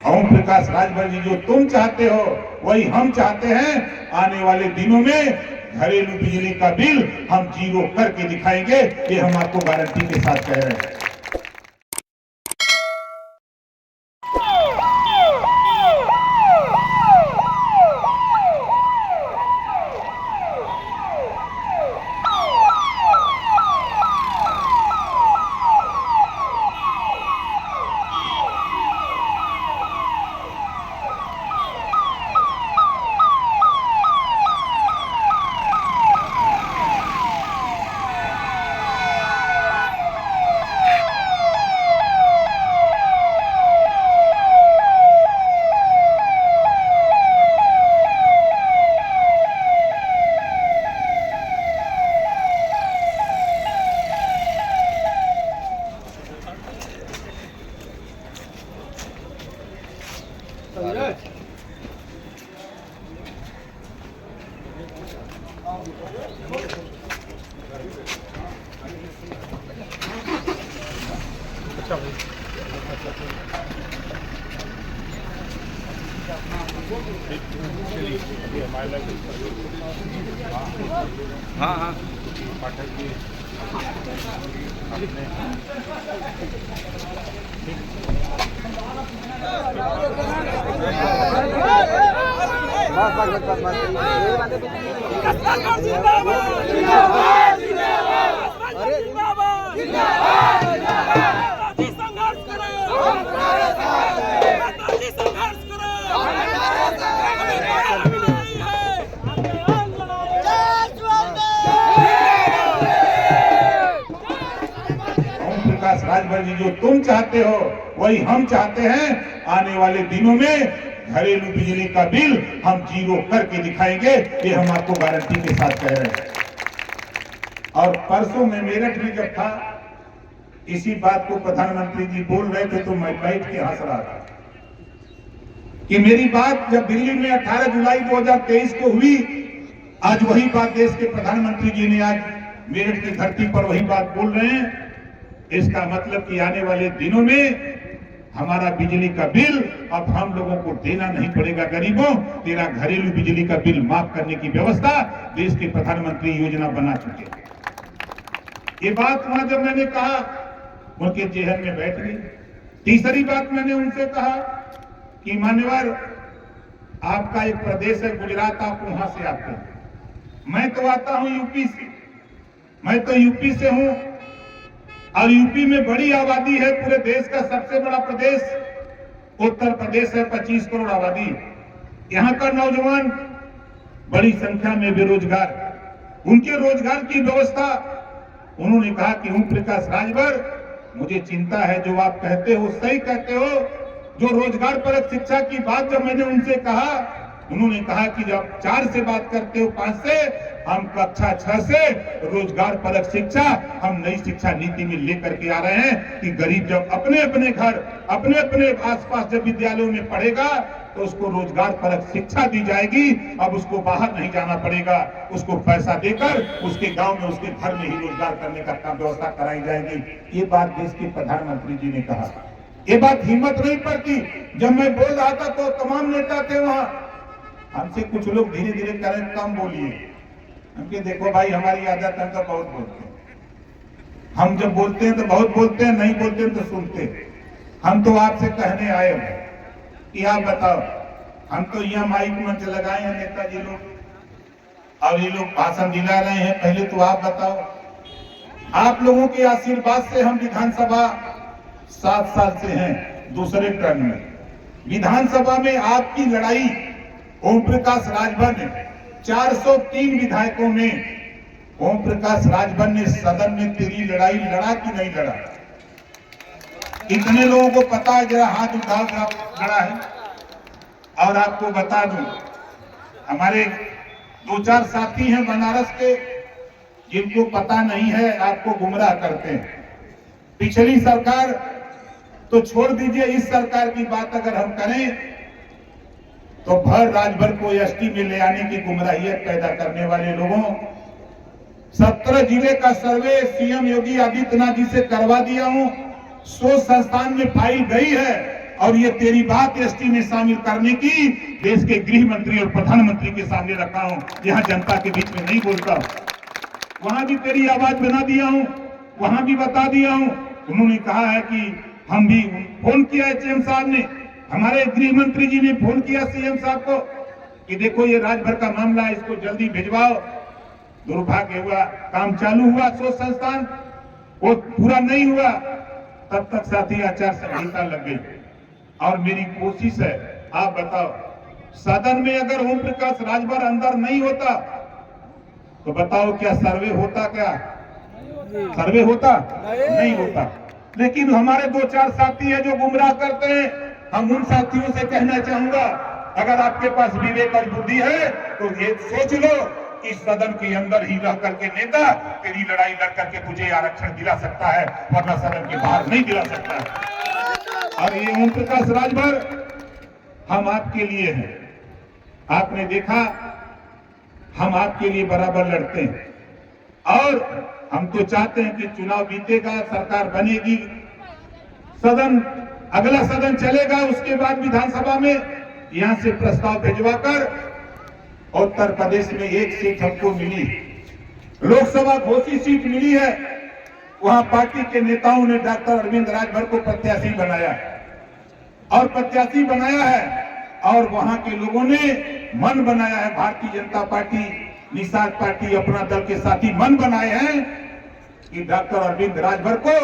ओम प्रकाश राजभर जी, जो तुम चाहते हो वही हम चाहते हैं। आने वाले दिनों में घरेलू बिजली का बिल हम जीरो करके दिखाएंगे, ये हम आपको गारंटी के साथ कह रहे हैं। हाँ हाँ पाठक जी अपने राजभर जी, जो तुम चाहते हो वही हम चाहते हैं। आने वाले दिनों में घरेलू बिजली का बिल हम जीरो करके दिखाएंगे, ये हम आपको गारंटी के साथ कह रहे हैं। और परसों में मेरठ में जब था, इसी बात को प्रधानमंत्री जी बोल रहे थे तो मैं बैठ के हंस रहा था कि मेरी बात जब दिल्ली में 18 जुलाई 2023 को हुई, आज वही बात देश के प्रधानमंत्री जी ने आज मेरठ की धरती पर वही बात बोल रहे हैं। इसका मतलब कि आने वाले दिनों में हमारा बिजली का बिल अब हम लोगों को देना नहीं पड़ेगा। गरीबों, तेरा घरेलू बिजली का बिल माफ करने की व्यवस्था देश के प्रधानमंत्री योजना बना चुके। ये बात वहां जब मैंने कहा, उनके जेहन में बैठ गई। तीसरी बात मैंने उनसे कहा कि मान्यवर, आपका एक प्रदेश है गुजरात, आप वहां से आते हैं, मैं तो आता हूं यूपी से, मैं तो यूपी से हूं और यूपी में बड़ी आबादी है। पूरे देश का सबसे बड़ा प्रदेश उत्तर प्रदेश है, 25 करोड़ आबादी। यहाँ का नौजवान बड़ी संख्या में बेरोजगार, उनके रोजगार की व्यवस्था। उन्होंने कहा कि ओम प्रकाश राजभर, मुझे चिंता है, जो आप कहते हो सही कहते हो। जो रोजगार परक शिक्षा की बात जब मैंने उनसे कहा, उन्होंने कहा कि जब 4 से बात करते हो 5 से, हम कक्षा 6 से रोजगार परक शिक्षा हम नई शिक्षा नीति में लेकर के आ रहे हैं कि गरीब जब अपने अपने घर, अपने अपने आसपास जब विद्यालयों में पढ़ेगा तो उसको रोजगार परक शिक्षा दी जाएगी। अब उसको बाहर नहीं जाना पड़ेगा, उसको पैसा देकर उसके गांव में, उसके घर में ही रोजगार करने का काम व्यवस्था कराई जाएगी। ये बात देश के प्रधानमंत्री जी ने कहा। ये बात हिम्मत नहीं पड़ती। जब मैं बोल रहा था तो तमाम नेता थे वहां, हमसे कुछ लोग धीरे धीरे करें, कम बोलिए। हमके देखो भाई, हमारी आदत है तो बहुत बोलते हैं। हम जब बोलते हैं तो बहुत बोलते हैं, नहीं बोलते हैं तो सुनते हैं। हम तो आपसे कहने आए हैं कि आप बताओ, हम तो यहाँ माइक मंच लगाए हैं नेताजी लोग और ये लोग भाषण दिला रहे हैं। पहले तो आप बताओ, आप लोगों के आशीर्वाद से हम विधानसभा 7 साल से हैं, दूसरे टर्म में। विधानसभा में आपकी लड़ाई ओम प्रकाश राजभर ने 403 विधायकों में ओम प्रकाश राजभर ने सदन में तेरी लड़ाई लड़ा कि नहीं लड़ा? कितने लोगों को पता है? जरा हाथ उठाओ, लड़ा है। और आपको बता दूं, हमारे 2-4 साथी हैं बनारस के, जिनको पता नहीं है, आपको गुमराह करते हैं। पिछली सरकार तो छोड़ दीजिए, इस सरकार की बात अगर हम करें तो भर राजभर को एसटी में ले आने की गुमराहियत पैदा करने वाले लोगों, 17 जिले का सर्वे सीएम योगी आदित्यनाथ जी से करवा दिया हूं। 100 संस्थान में फाइल गई है, और ये तेरी बात एसटी में शामिल करने की देश के गृह मंत्री और प्रधानमंत्री के सामने रखा हूं। यहाँ जनता के बीच में नहीं बोलता, वहां भी तेरी आवाज बना दिया हूं, वहां भी बता दिया हूं। उन्होंने कहा है कि हम भी फोन किया है सीएम साहब ने, हमारे गृह मंत्री जी ने फोन किया सीएम साहब को कि देखो ये राजभर का मामला है, इसको जल्दी भिजवाओ। दुर्भाग्य हुआ, काम चालू हुआ शोध संस्थान, वो पूरा नहीं हुआ, तब तक साथी आचार संहिता लग गई। और मेरी कोशिश है, आप बताओ, सदन में अगर ओम प्रकाश राजभर अंदर नहीं होता तो बताओ क्या सर्वे होता? क्या सर्वे होता? नहीं होता। लेकिन हमारे 2-4 साथी है जो गुमराह करते हैं। हम उन साथियों से कहना चाहूंगा, अगर आपके पास विवेक और बुद्धि है तो ये सोच लो कि सदन के अंदर ही रह करके नेता तेरी लड़ाई लड़ करके तुझे आरक्षण दिला सकता है, वरना सदन के बाहर नहीं दिला सकता। और ये ओम प्रकाश राजभर हम आपके लिए हैं। आपने देखा हम आपके लिए बराबर लड़ते हैं और हम तो चाहते हैं कि चुनाव बीतेगा, सरकार बनेगी, सदन अगला सदन चलेगा, उसके बाद विधानसभा में यहां से प्रस्ताव भिजवाकर उत्तर प्रदेश में 1 सीट हमको मिली, लोकसभा घोषित सीट मिली है। वहां पार्टी के नेताओं ने डॉक्टर अरविंद राजभर को प्रत्याशी बनाया और प्रत्याशी बनाया है, और वहां के लोगों ने मन बनाया है, भारतीय जनता पार्टी, निषाद पार्टी, अपना दल के साथी मन बनाए हैं कि डॉक्टर अरविंद राजभर को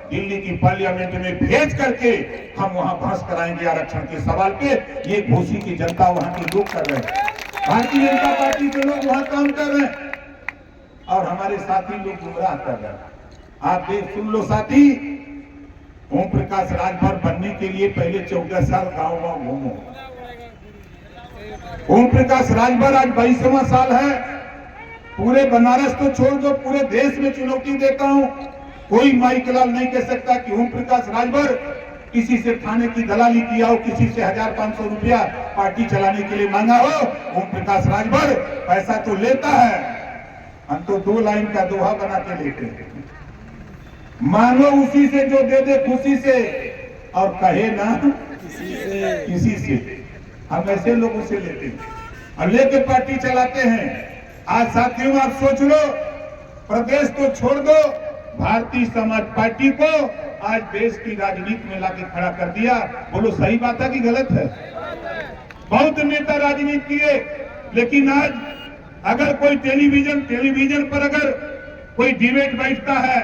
दिल्ली की पार्लियामेंट में भेज करके हम वहां बहस कराएंगे आरक्षण के सवाल पे। ये घोषी की जनता वहां के लोग कर रहे हैं, भारतीय जनता पार्टी के लोग वहां काम कर रहे हैं और हमारे साथी लोग गुमराह कर रहे हैं। आप देख सुन लो साथी, ओम प्रकाश राजभर बनने के लिए पहले 14 साल गांव-गांव घूमो। ओम प्रकाश राजभर आज 22वां साल है। पूरे बनारस तो छोड़ दो, पूरे देश में चुनौती देता हूं। कोई माइक लाल नहीं कह सकता कि ओम प्रकाश राजभर किसी से थाने की दलाली किया हो, किसी से 1000-500 रुपया पार्टी चलाने के लिए मांगा हो। ओम प्रकाश राजभर पैसा तो लेता है, हम तो 2 लाइन का दोहा बना के लेते हैं, मांगो उसी से जो दे दे खुशी से और कहे ना किसी से। हम ऐसे लोगों से लेते हैं और लेके पार्टी चलाते हैं। आज साथियों आप सोच लो, प्रदेश तो छोड़ दो, भारतीय समाज पार्टी को आज देश की राजनीति में लाके खड़ा कर दिया। बोलो सही बात है कि गलत है? बहुत नेता राजनीति किए, लेकिन आज अगर कोई टेलीविजन पर अगर कोई डिबेट बैठता है,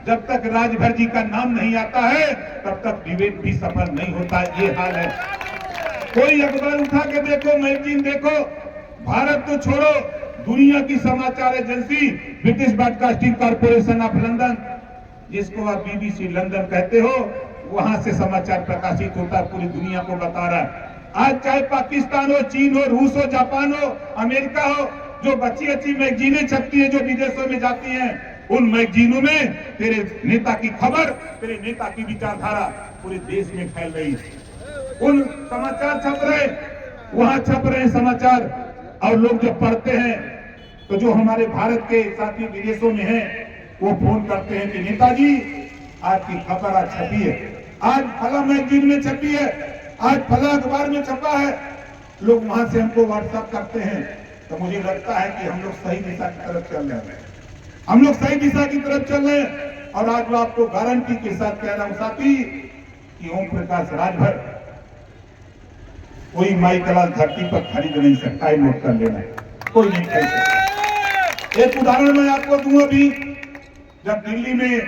जब तक राजभर जी का नाम नहीं आता है तब तक डिबेट भी सफल नहीं होता। ये हाल है। कोई अखबार उठा के देखो, मैगजीन देखो, भारत तो छोड़ो, दुनिया की समाचार agency British broadcasting corporation of London, जिसको आप बीबीसी लंदन कहते हो, वहां से समाचार प्रकाशित होता है, पूरी दुनिया को बता रहा है। आज चाहे पाकिस्तान हो, चीन हो, रूस हो, जापान हो, अमेरिका हो, जो अच्छी मैगजीनें छपती है, जो विदेशों में जाती हैं, उन मैगजीनों में तेरे नेता की खबर, तेरे नेता की विचारधारा पूरे देश में फैल रही है। उन समाचार छप रहे, वहां छप रहे समाचार, और लोग जब पढ़ते हैं तो जो हमारे भारत के साथी विदेशों में हैं, वो फोन करते हैं कि नेताजी आपकी खबर आज छपी है, आज फला मैगजीन में छपी है, आज फला अखबार में छपा है। लोग वहां से हमको व्हाट्सएप करते हैं, तो मुझे लगता है कि हम लोग सही दिशा की तरफ चल रहे हैं, हम लोग सही दिशा की तरफ चल रहे हैं। और आज मैं आपको गारंटी के साथ कह रहा हूं साथी कि ओम प्रकाश राजभर कोई माइकलाल धरती पर खरीद नहीं सकता है, नोट कर लेना, कोई नहीं खरीद सकता। एक उदाहरण मैं आपको दूं, अभी जब दिल्ली में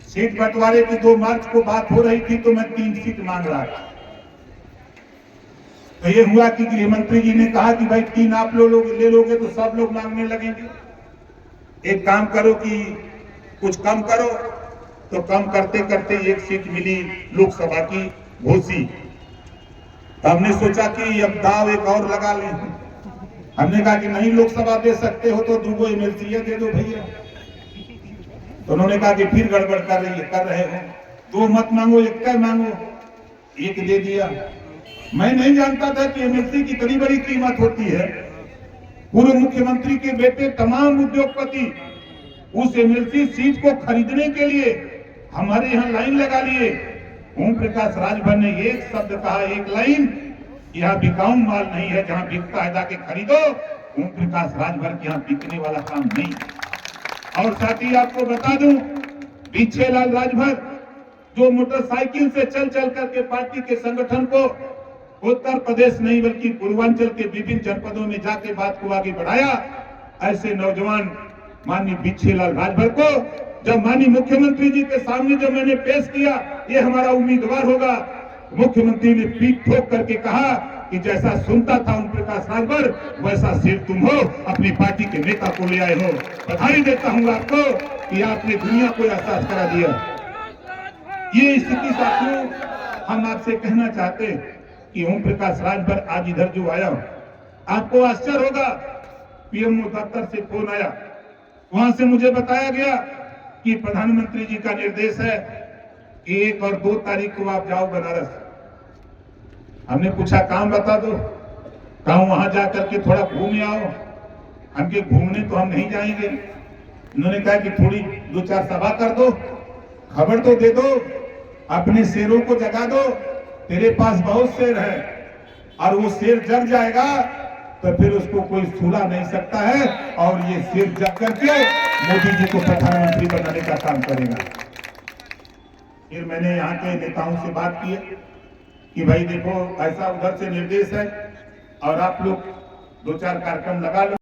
सीट बंटवारे की 2 मार्च को बात हो रही थी तो मैं 3 सीट मांग रहा था। तो ये हुआ कि गृह मंत्री जी ने कहा कि भाई 3 आप लोग ले लोगे तो सब लोग मांगने लगेंगे, एक काम करो कि कुछ कम करो। तो कम करते करते 1 सीट मिली लोकसभा की घोषी। हमने सोचा कि अब दाव एक और लगा लें। हमने कहा कि नहीं लोकसभा दे सकते हो तो 2 एमएलसी दे दो भैया। तो उन्होंने कहा कि फिर गड़बड़ कर रहे हो, 2 मत मांगो, 1 का मांगो, 1 दे दिया। मैं नहीं जानता था कि एमएलसी की इतनी बड़ी कीमत होती है। पूर्व मुख्यमंत्री के बेटे तमाम उद्योगपति उस एमएलसी सीट को खरीदने के लिए हमारे यहाँ लाइन लगा लिए। ओम प्रकाश राजभर ने एक शब्द कहा, एक लाइन, यहाँ बिकाऊ माल नहीं है, जहाँ बिकता है जाके खरीदो। ओम प्रकाश राजभर के यहाँ बिकने वाला काम नहीं। और साथ ही आपको बता दूं, पीछेलाल राजभर जो मोटरसाइकिल से चल चल करके पार्टी के संगठन को उत्तर प्रदेश नहीं बल्कि पूर्वांचल के विभिन्न जनपदों में जाके बात को आगे बढ़ाया, ऐसे नौजवान माननीय पीछेलाल राजभर को जब माननीय मुख्यमंत्री जी के सामने जब मैंने पेश किया, ये हमारा उम्मीदवार होगा, मुख्यमंत्री ने पीठ ठोक करके कहा कि जैसा सुनता था ओम प्रकाश राजभर, वैसा सिर तुम हो, अपनी पार्टी के नेता को ले आए हो। बधाई देता हूं आपको कि आपने दुनिया को एहसास करा दिया। ये स्थिति साथियों, हम आपसे कहना चाहते हैं कि ओम प्रकाश राजभर आज इधर जो आया, आपको आश्चर्य होगा, पीएमओ दफ्तर से फोन आया, वहां से मुझे बताया गया कि प्रधानमंत्री जी का निर्देश है कि 1 और 2 तारीख को आप जाओ बनारस। हमने पूछा काम बता दो, कहा वहां जाकर के थोड़ा घूम आओ। हमके घूमने तो हम नहीं जाएंगे। उन्होंने कहा कि थोड़ी 2-4 सभा कर दो, खबर तो दे दो, अपने शेरों को जगा दो, तेरे पास बहुत शेर है, और वो शेर जग जाएगा तो फिर उसको कोई सुला नहीं सकता है, और ये शेर जग करके मोदी जी को प्रधानमंत्री बनाने का काम करेगा। फिर मैंने यहाँ के नेताओं से बात की कि भाई देखो, ऐसा उधर से निर्देश है और आप लोग 2-4 कार्यक्रम लगा लो।